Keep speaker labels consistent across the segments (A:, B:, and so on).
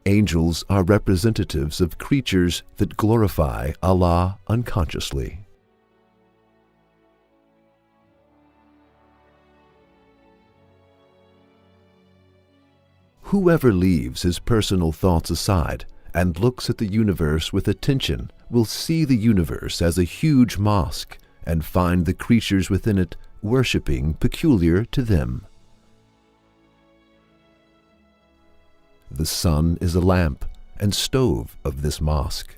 A: Angels are representatives of creatures that glorify Allah unconsciously. Whoever leaves his personal thoughts aside and looks at the universe with attention will see the universe as a huge mosque and find the creatures within it worshipping peculiar to them. The sun is a lamp and stove of this mosque.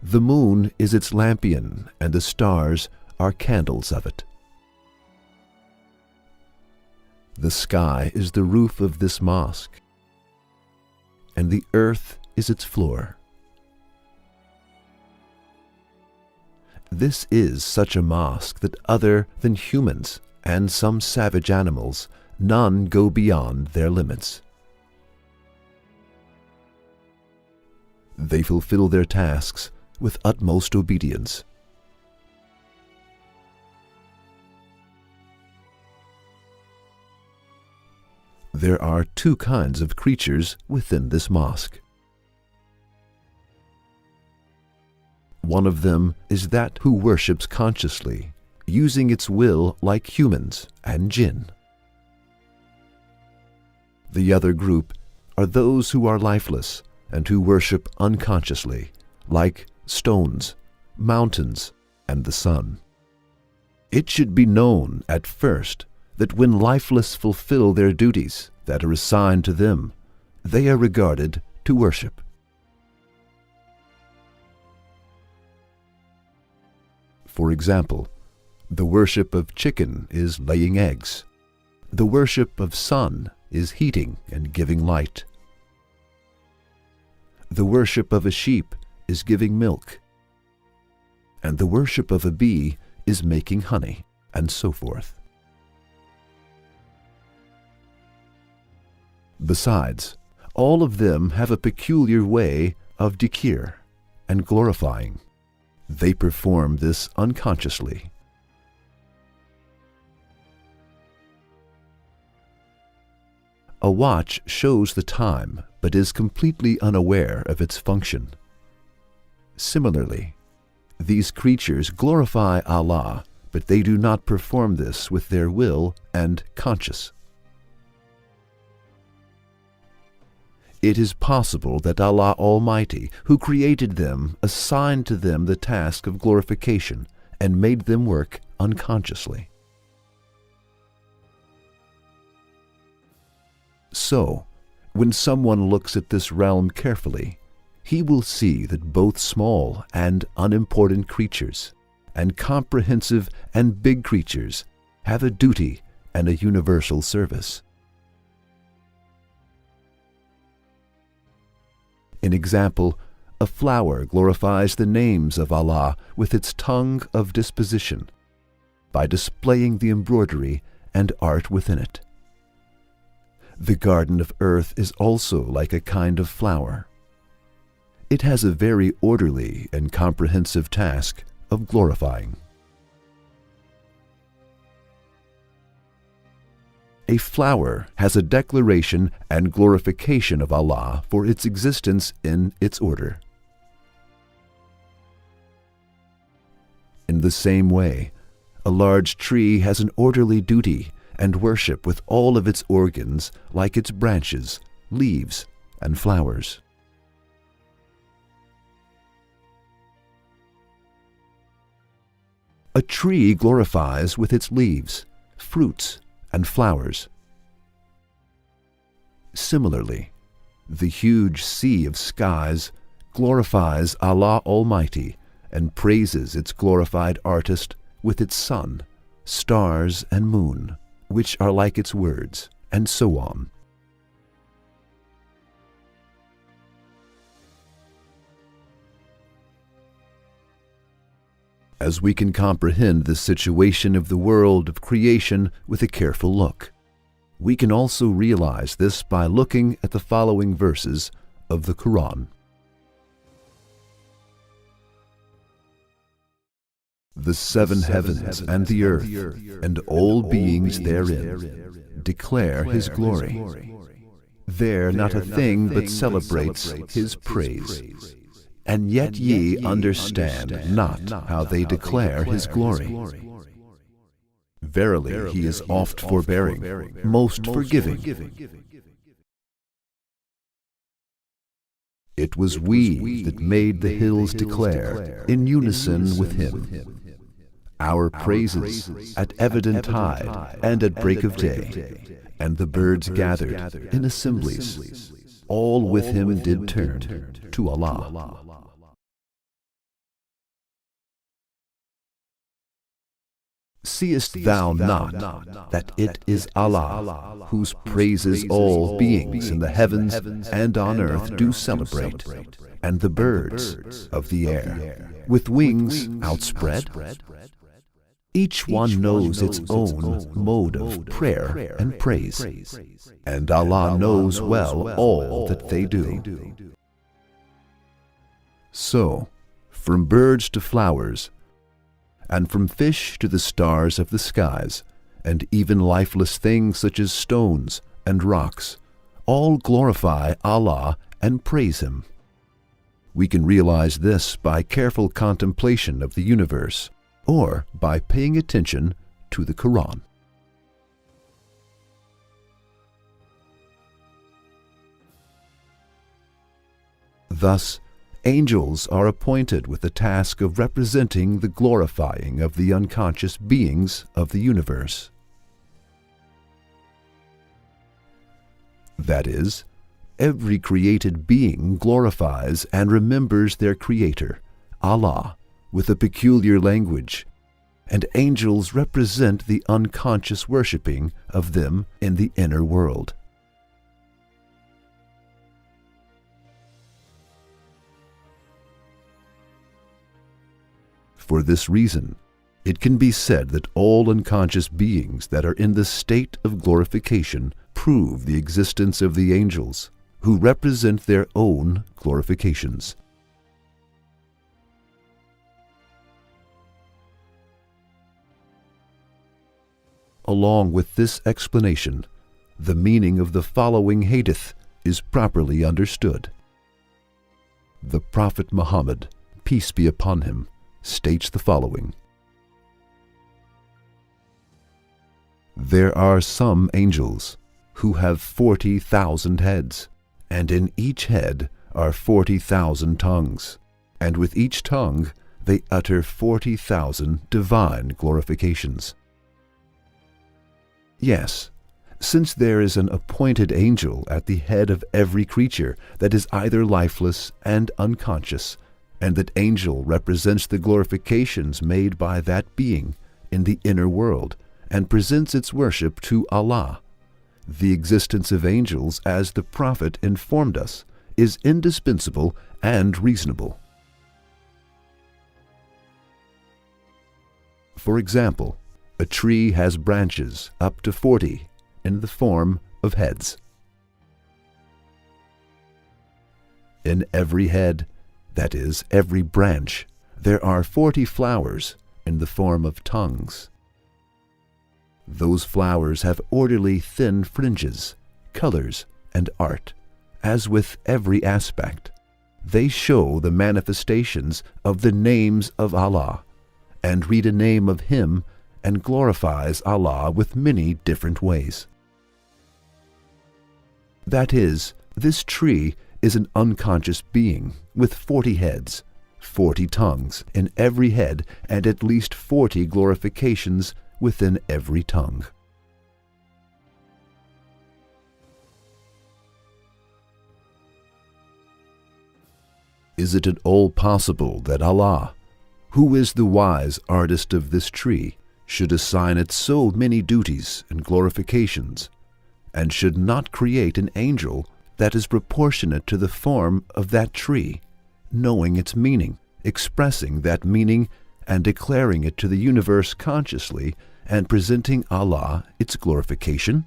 A: The moon is its lampion, and the stars are candles of it. The sky is the roof of this mosque, and the earth is its floor. This is such a mosque that other than humans and some savage animals, none go beyond their limits. They fulfill their tasks with utmost obedience. There are two kinds of creatures within this mosque. One of them is that who worships consciously, using its will like humans and jinn. The other group are those who are lifeless and who worship unconsciously, like stones, mountains, and the sun. It should be known at first that when lifeless fulfill their duties that are assigned to them, they are regarded to worship. For example, the worship of chicken is laying eggs. The worship of sun is heating and giving light. The worship of a sheep is giving milk. And the worship of a bee is making honey, and so forth. Besides, all of them have a peculiar way of dhikr and glorifying. They perform this unconsciously. A watch shows the time but is completely unaware of its function. Similarly, these creatures glorify Allah, but they do not perform this with their will and conscience. It is possible that Allah Almighty, who created them, assigned to them the task of glorification and made them work unconsciously. So, when someone looks at this realm carefully, he will see that both small and unimportant creatures, and comprehensive and big creatures, have a duty and a universal service. In example, a flower glorifies the names of Allah with its tongue of disposition, by displaying the embroidery and art within it. The garden of earth is also like a kind of flower. It has a very orderly and comprehensive task of glorifying. A flower has a declaration and glorification of Allah for its existence in its order. In the same way, a large tree has an orderly duty and worship with all of its organs, like its branches, leaves, and flowers. A tree glorifies with its leaves, fruits, and flowers. Similarly, the huge sea of skies glorifies Allah Almighty and praises its glorified artist with its sun, stars, and moon, which are like its words, and so on. As we can comprehend the situation of the world of creation with a careful look, we can also realize this by looking at the following verses of the Quran. The seven heavens and the earth and all beings therein declare His glory. There not a thing but celebrates his praise. And yet ye understand not how they declare his glory. Verily he is oft forbearing, most forgiving. It was we that made the hills declare, in unison with him, our praises at evident tide and at break of day. And the birds gathered in assemblies, all with him did turn to Allah. Seest thou not that it is Allah, whose praises all beings in the heavens and on earth do celebrate, and the birds of the air, with wings outspread? Each one knows its own mode of prayer and praise, and Allah knows well all that they do. So, from birds to flowers, and from fish to the stars of the skies, and even lifeless things such as stones and rocks, all glorify Allah and praise Him. We can realize this by careful contemplation of the universe, or by paying attention to the Quran. Thus, angels are appointed with the task of representing the glorifying of the unconscious beings of the universe. That is, every created being glorifies and remembers their Creator, Allah, with a peculiar language, and angels represent the unconscious worshipping of them in the inner world. For this reason, it can be said that all unconscious beings that are in the state of glorification prove the existence of the angels, who represent their own glorifications. Along with this explanation, the meaning of the following hadith is properly understood. The Prophet Muhammad, peace be upon him, states the following: There are some angels who have 40,000 heads, and in each head are 40,000 tongues, and with each tongue they utter 40,000 divine glorifications. Yes, since there is an appointed angel at the head of every creature that is either lifeless and unconscious, and that angel represents the glorifications made by that being in the inner world and presents its worship to Allah, the existence of angels, as the Prophet informed us, is indispensable and reasonable. For example, a tree has branches up to 40 in the form of heads. In every head, that is, every branch, there are 40 flowers in the form of tongues. Those flowers have orderly thin fringes, colors, and art. As with every aspect, they show the manifestations of the names of Allah, and read a name of Him and glorifies Allah with many different ways. That is, this tree is an unconscious being with 40 heads, 40 tongues in every head, and at least 40 glorifications within every tongue. Is it at all possible that Allah, who is the wise artist of this tree, should assign it so many duties and glorifications, and should not create an angel that is proportionate to the form of that tree, knowing its meaning, expressing that meaning, and declaring it to the universe consciously, and presenting Allah its glorification?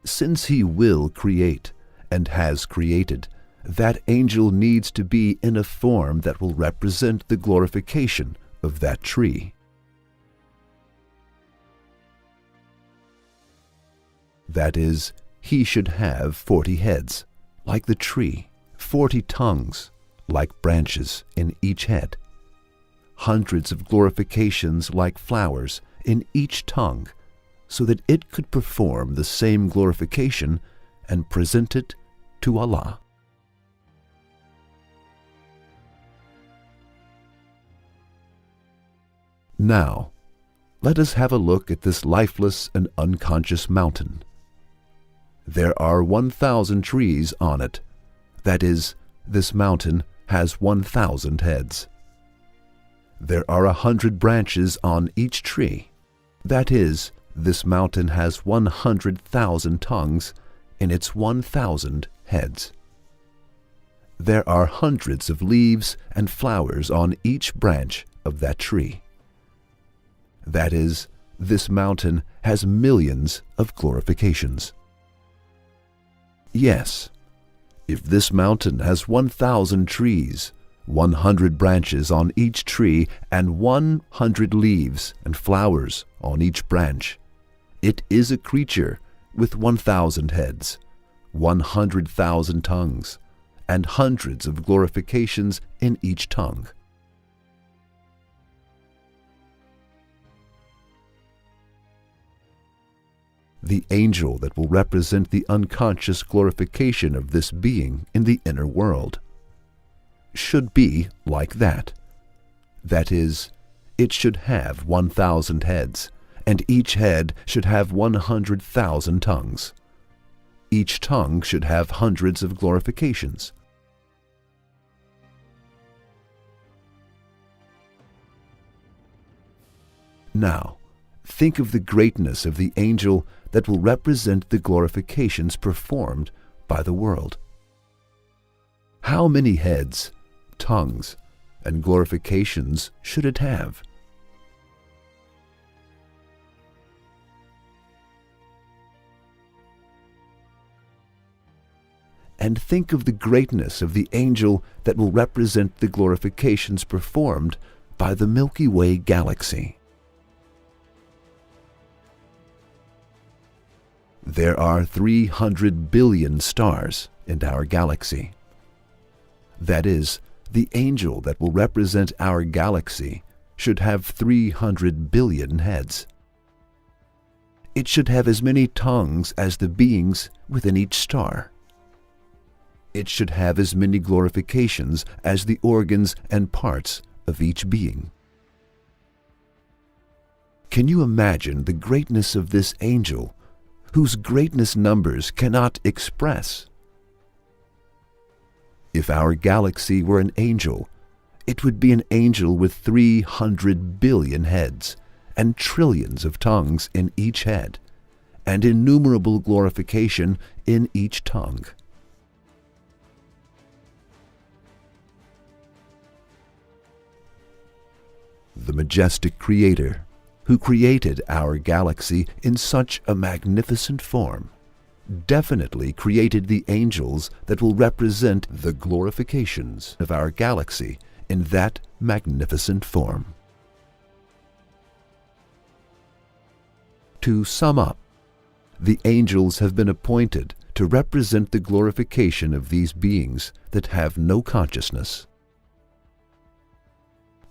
A: Since He will create, and has created, that angel needs to be in a form that will represent the glorification of that tree. That is, he should have 40 heads, like the tree, 40 tongues, like branches in each head, hundreds of glorifications like flowers in each tongue, so that it could perform the same glorification and present it to Allah. Now, let us have a look at this lifeless and unconscious mountain. There are 1,000 trees on it. That is, this mountain has 1,000 heads. There are 100 branches on each tree. That is, this mountain has 100,000 tongues in its 1,000 heads. There are hundreds of leaves and flowers on each branch of that tree. That is, this mountain has millions of glorifications. Yes, if this mountain has 1,000 trees, 100 branches on each tree, and 100 leaves and flowers on each branch, it is a creature with 1,000 heads, 100,000 tongues, and hundreds of glorifications in each tongue. The angel that will represent the unconscious glorification of this being in the inner world should be like that. That is, it should have 1,000 heads, and each head should have 100,000 tongues. Each tongue should have hundreds of glorifications. Now, think of the greatness of the angel that will represent the glorifications performed by the world. How many heads, tongues, and glorifications should it have? And think of the greatness of the angel that will represent the glorifications performed by the Milky Way galaxy. There are 300 billion stars in our galaxy. That is, the angel that will represent our galaxy should have 300 billion heads. It should have as many tongues as the beings within each star. It should have as many glorifications as the organs and parts of each being. Can you imagine the greatness of this angel, whose greatness numbers cannot express? If our galaxy were an angel, it would be an angel with 300 billion heads and trillions of tongues in each head, and innumerable glorification in each tongue. The majestic Creator, who created our galaxy in such a magnificent form, definitely created the angels that will represent the glorifications of our galaxy in that magnificent form. To sum up, the angels have been appointed to represent the glorification of these beings that have no consciousness.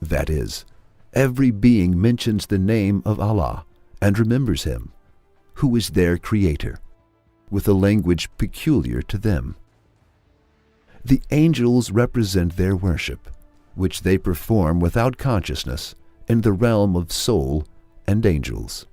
A: That is, every being mentions the name of Allah and remembers Him, who is their Creator, with a language peculiar to them. The angels represent their worship, which they perform without consciousness in the realm of soul and angels.